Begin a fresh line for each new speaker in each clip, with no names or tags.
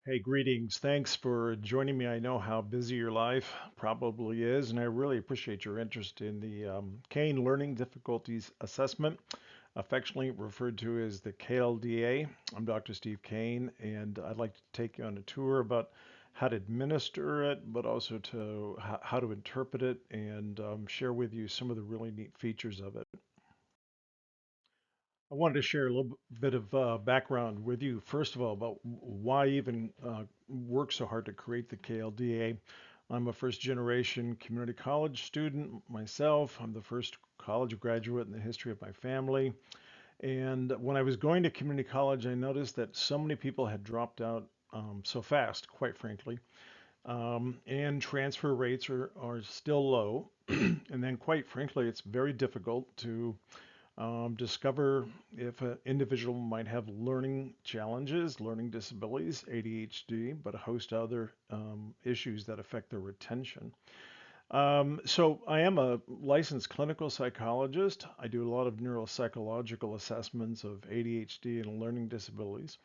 Hey, greetings. Thanks for joining me. I know how busy your life probably is, and I really appreciate your interest in the Kane Learning Difficulties Assessment, affectionately referred to as the KLDA. I'm Dr. Steve Kane, and I'd like to take you on a tour about how to administer it, but also to how to interpret it and share with you some of the really neat features of it. I wanted to share a little bit of background with you, first of all, about why even work so hard to create the KLDA. I'm a first generation community college student myself. I'm the first college graduate in the history of my family. And when I was going to community college, I noticed that so many people had dropped out so fast, quite frankly. And transfer rates are still low. And then, quite frankly, it's very difficult to discover if an individual might have learning challenges, learning disabilities, ADHD, but a host of other issues that affect their retention. So I am a licensed clinical psychologist. I do a lot of neuropsychological assessments of ADHD and learning disabilities.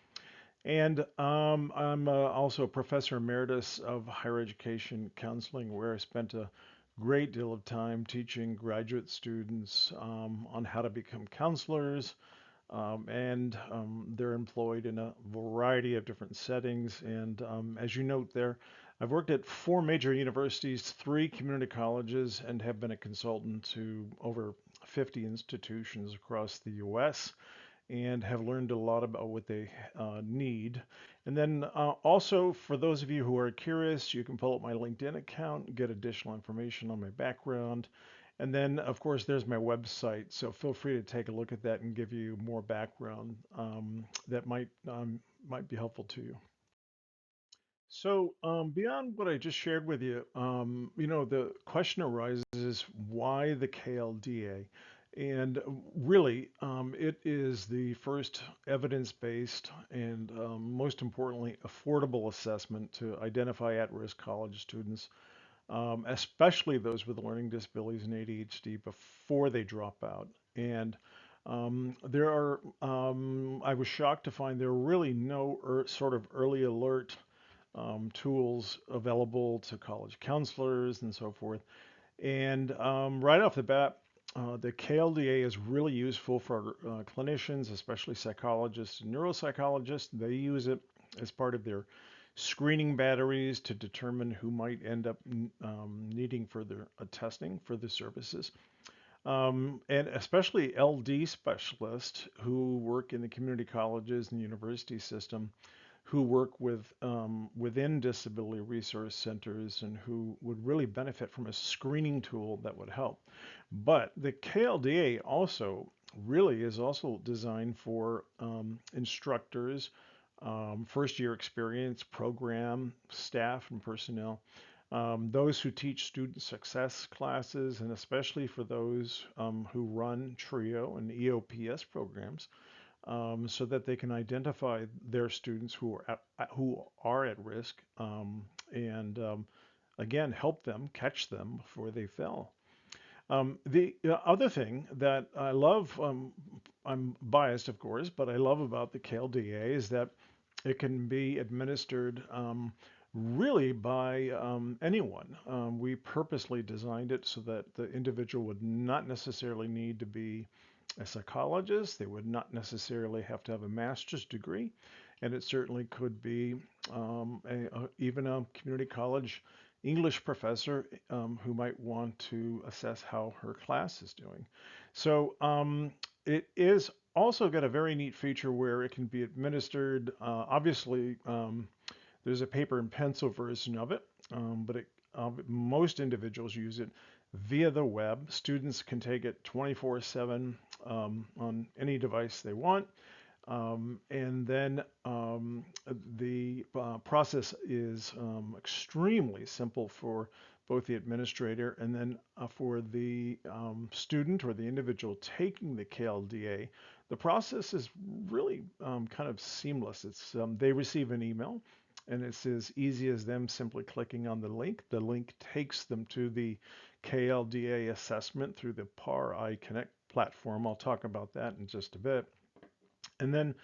And I'm also a professor emeritus of higher education counseling, where I spent a great deal of time teaching graduate students on how to become counselors. And they're employed in a variety of different settings. And as you note there, I've worked at four major universities, three community colleges, and have been a consultant to over 50 institutions across the US and have learned a lot about what they need. And then also, for those of you who are curious, you can pull up my LinkedIn account, get additional information on my background. And then, of course, there's my website. So feel free to take a look at that and give you more background that might be helpful to you. So, beyond what I just shared with you, the question arises, why the KLDA? And really, it is the first evidence-based and most importantly, affordable assessment to identify at-risk college students, especially those with learning disabilities and ADHD, before they drop out. And I was shocked to find there are really no sort of early alert tools available to college counselors and so forth. And right off the bat, the KLDA is really useful for clinicians, especially psychologists and neuropsychologists. They use it as part of their screening batteries to determine who might end up needing further testing for the services. And especially LD specialists who work in the community colleges and university system who work within disability resource centers and who would really benefit from a screening tool that would help. But the KLDA also really is also designed for instructors, first year experience, program staff and personnel, those who teach student success classes, and especially for those who run TRIO and EOPS programs, so that they can identify their students who are at risk, and again help them catch them before they fail. The other thing that I love, I'm biased of course, but I love about the KLDA is that it can be administered really by anyone. We purposely designed it so that the individual would not necessarily need to be a psychologist. They would not necessarily have to have a master's degree, and it certainly could be even a community college English professor who might want to assess how her class is doing. So it is also got a very neat feature where it can be administered. Obviously, there's a paper and pencil version of it, but most individuals use it via the web. Students can take it 24/7 on any device they want. And then the process is extremely simple for both the administrator and then for the student or the individual taking the KLDA. The process is really kind of seamless. They receive an email and it's as easy as them simply clicking on the link. The link takes them to the KLDA assessment through the PAR iConnect platform. I'll talk about that in just a bit. And then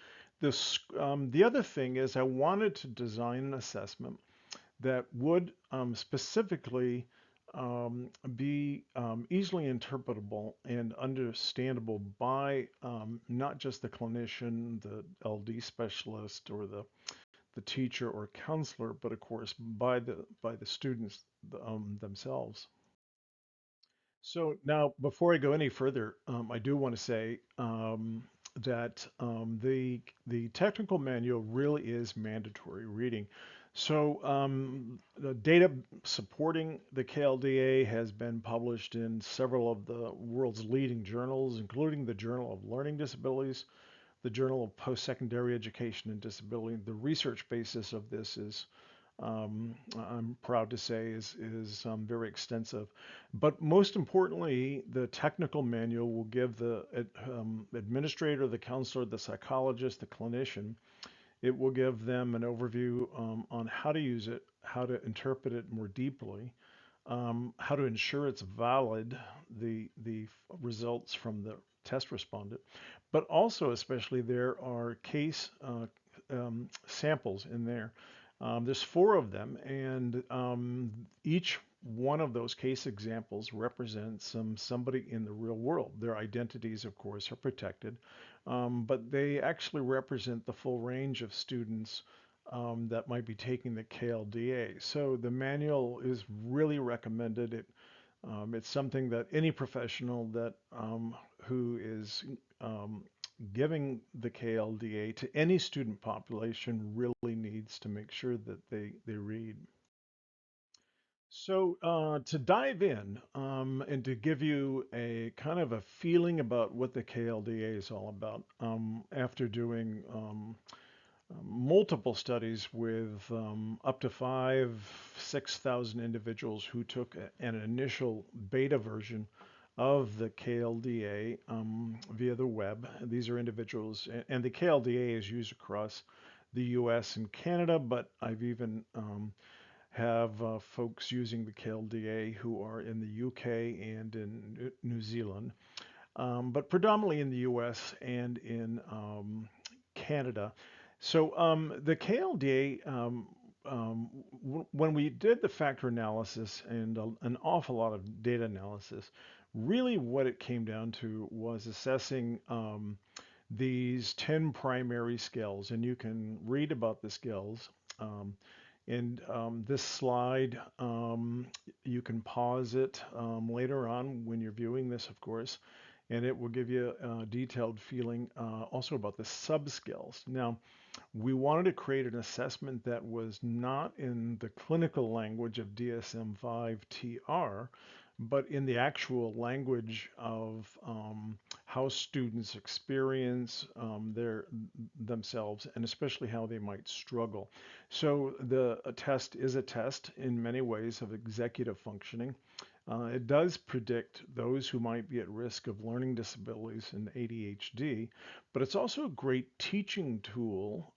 The other thing is I wanted to design an assessment that would specifically be easily interpretable and understandable by not just the clinician, the LD specialist, or the teacher or counselor, but of course by the students themselves. So now, before I go any further, I do want to say that the technical manual really is mandatory reading. So the data supporting the KLDA has been published in several of the world's leading journals, including the Journal of Learning Disabilities, the Journal of Post-Secondary Education and Disability. The research basis of this is I'm proud to say is very extensive. But most importantly, the technical manual will give the administrator, the counselor, the psychologist, the clinician, it will give them an overview on how to use it, how to interpret it more deeply, how to ensure it's valid, the results from the test respondent, but also especially there are case samples in there. There's four of them, and each one of those case examples represents somebody in the real world. Their identities, of course, are protected, but they actually represent the full range of students that might be taking the KLDA. So the manual is really recommended. It's something that any professional that who is giving the KLDA to any student population really needs to make sure that they read. So to dive in and to give you a kind of a feeling about what the KLDA is all about, after doing multiple studies with up to 6,000 individuals who took an initial beta version of the KLDA via the web. These are individuals, and the KLDA is used across the US and Canada, but I've even have folks using the KLDA who are in the UK and in New Zealand, but predominantly in the US and in Canada. So the KLDA, when we did the factor analysis and an awful lot of data analysis, really what it came down to was assessing these 10 primary skills, and you can read about the skills. And this slide, you can pause it later on when you're viewing this, of course, and it will give you a detailed feeling also about the sub-skills. Now, we wanted to create an assessment that was not in the clinical language of DSM-5-TR, but in the actual language of how students experience themselves, and especially how they might struggle. So the test is a test in many ways of executive functioning. It does predict those who might be at risk of learning disabilities and ADHD, but it's also a great teaching tool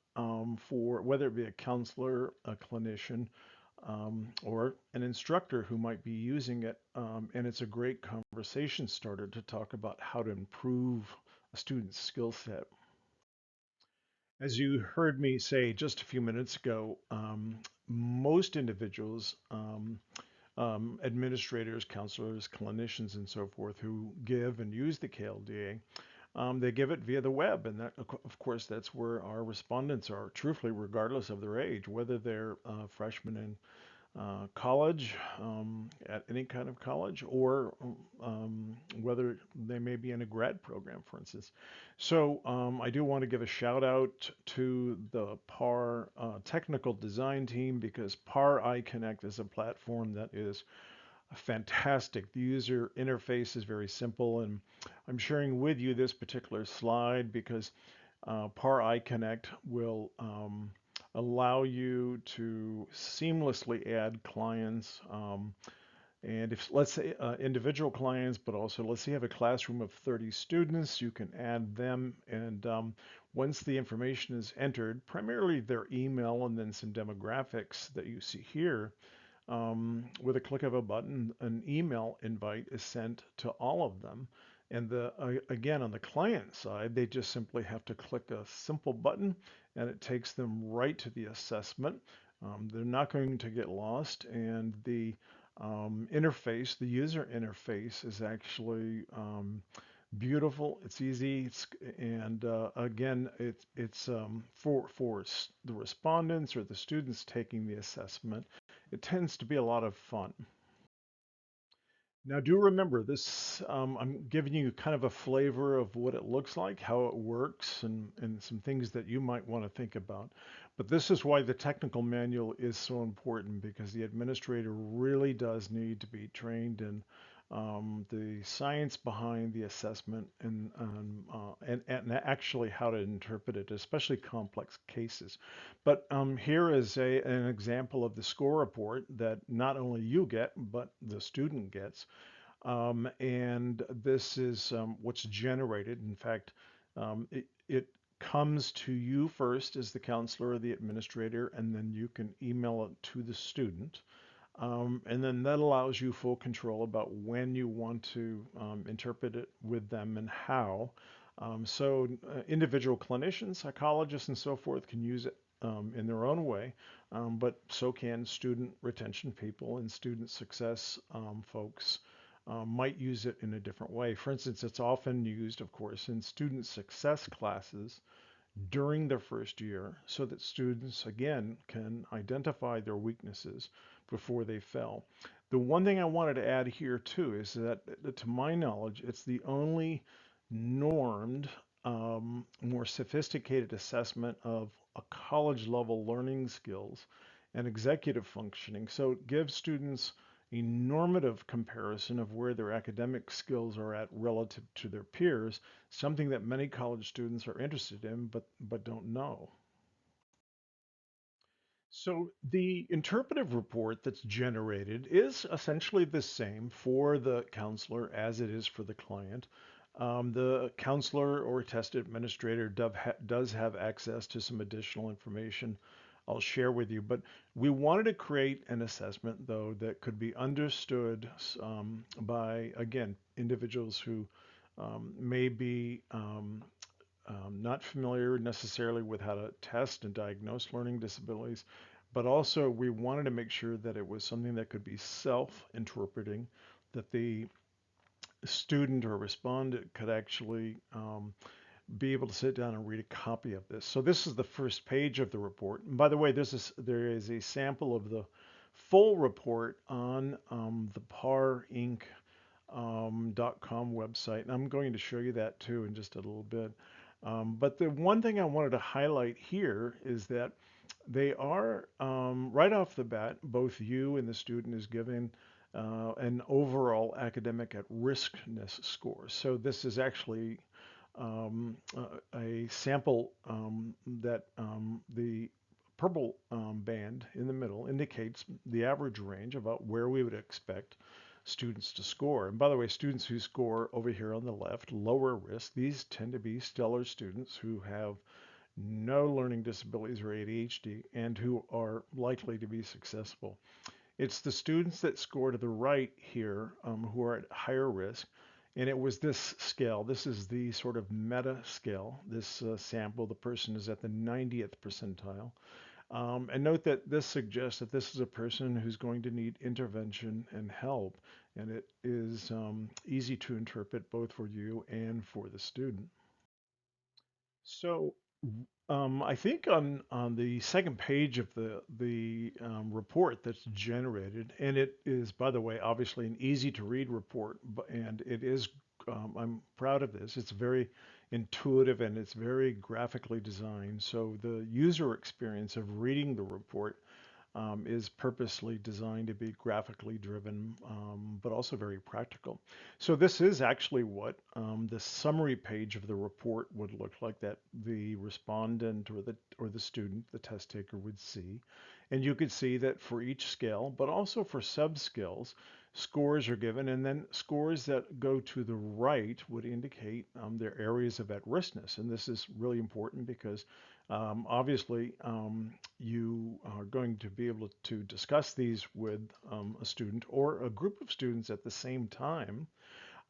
for whether it be a counselor, a clinician, or an instructor who might be using it. And it's a great conversation starter to talk about how to improve a student's skill set. As you heard me say just a few minutes ago, most individuals, administrators, counselors, clinicians, and so forth, who give and use the KLDA, they give it via the web, and that, of course, that's where our respondents are, truthfully, regardless of their age, whether they're freshmen in college, at any kind of college, or whether they may be in a grad program, for instance. So I do want to give a shout out to the PAR technical design team, because PAR iConnect is a platform that is fantastic. The user interface is very simple, and I'm sharing with you this particular slide because PAR iConnect will allow you to seamlessly add clients. And if, let's say, individual clients, but also let's say you have a classroom of 30 students, you can add them. And once the information is entered, primarily their email and then some demographics that you see here, with a click of a button, an email invite is sent to all of them. And again, on the client side, they just simply have to click a simple button and it takes them right to the assessment. They're not going to get lost, and the interface, the user interface, is actually beautiful. It's easy, and again, it's for the respondents or the students taking the assessment. It tends to be a lot of fun. Now, do remember this, I'm giving you kind of a flavor of what it looks like, how it works, and some things that you might want to think about. But this is why the technical manual is so important, because the administrator really does need to be trained in the science behind the assessment and actually how to interpret it, especially complex cases. But here is an example of the score report that not only you get, but the student gets. And this is what's generated. In fact, it comes to you first as the counselor or the administrator, and then you can email it to the student. And then that allows you full control about when you want to interpret it with them and how. So individual clinicians, psychologists, and so forth can use it in their own way, but so can student retention people and student success folks might use it in a different way. For instance, it's often used, of course, in student success classes during their first year so that students, again, can identify their weaknesses before they fail. The one thing I wanted to add here, too, is that, to my knowledge, it's the only normed, more sophisticated assessment of a college level learning skills and executive functioning. So it gives students a normative comparison of where their academic skills are at relative to their peers, something that many college students are interested in but don't know. So the interpretive report that's generated is essentially the same for the counselor as it is for the client. The counselor or test administrator does have access to some additional information I'll share with you, but we wanted to create an assessment, though, that could be understood by, again, individuals who may be not familiar necessarily with how to test and diagnose learning disabilities, but also we wanted to make sure that it was something that could be self-interpreting, that the student or respondent could actually be able to sit down and read a copy of this. So this is the first page of the report. And by the way, there is a sample of the full report on the parinc.com website, and I'm going to show you that too in just a little bit. But the one thing I wanted to highlight here is that they are, right off the bat, both you and the student is given an overall academic at riskness score. So this is actually a sample that the purple band in the middle indicates the average range about where we would expect students to score. And by the way, students who score over here on the left, lower risk, these tend to be stellar students who have no learning disabilities or ADHD and who are likely to be successful. It's the students that score to the right here who are at higher risk. And it was this scale. This is the sort of meta scale. This sample, the person is at the 90th percentile. And note that this suggests that this is a person who's going to need intervention and help. And it is easy to interpret both for you and for the student. So I think on the second page of the report that's generated, and it is, by the way, obviously an easy to read report, and it is, I'm proud of this. It's very intuitive and it's very graphically designed. So the user experience of reading the report is purposely designed to be graphically driven, but also very practical. So this is actually what the summary page of the report would look like, that the respondent or the student, the test taker, would see. And you could see that for each scale, but also for sub-scales, scores are given, and then scores that go to the right would indicate their areas of at-riskness. And this is really important because obviously you are going to be able to discuss these with a student or a group of students at the same time.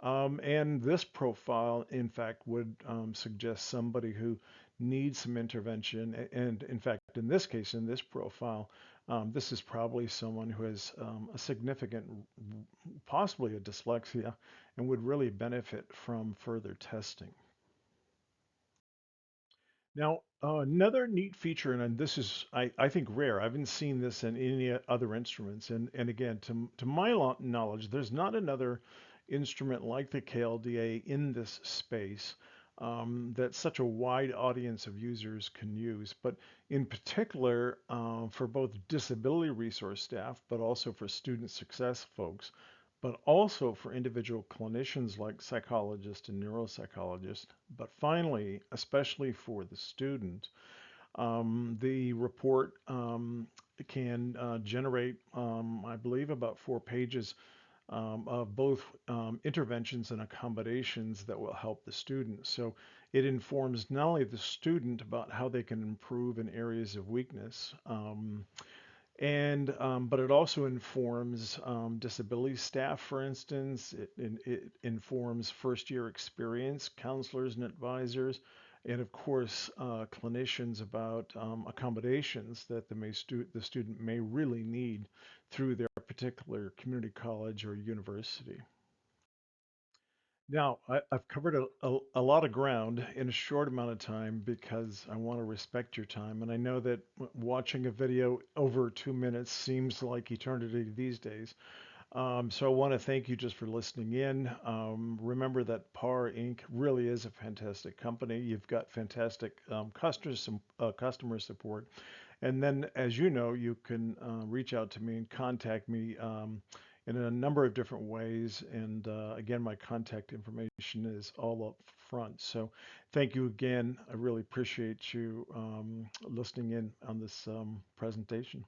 And this profile, in fact, would suggest somebody who needs some intervention. And in fact, in this case, in this profile, this is probably someone who has a significant, possibly a dyslexia, and would really benefit from further testing. Now, another neat feature, and this is, I think, rare. I haven't seen this in any other instruments. And again, to my knowledge, there's not another instrument like the KLDA in this space that such a wide audience of users can use. But in particular, for both disability resource staff, but also for student success folks, but also for individual clinicians like psychologists and neuropsychologists. But finally, especially for the student, the report can generate, I believe, about 4 pages of both interventions and accommodations that will help the student. So it informs not only the student about how they can improve in areas of weakness, and but it also informs disability staff, for instance. It informs first year experience counselors and advisors, and of course clinicians about accommodations that the student may really need through their particular community college or university. Now, I've covered a lot of ground in a short amount of time because I want to respect your time. And I know that watching a video over 2 minutes seems like eternity these days. So I want to thank you just for listening in. Remember that PAR Inc. really is a fantastic company. You've got fantastic customer support. And then, as you know, you can reach out to me and contact me in a number of different ways. And again, my contact information is all up front. So thank you again. I really appreciate you listening in on this presentation.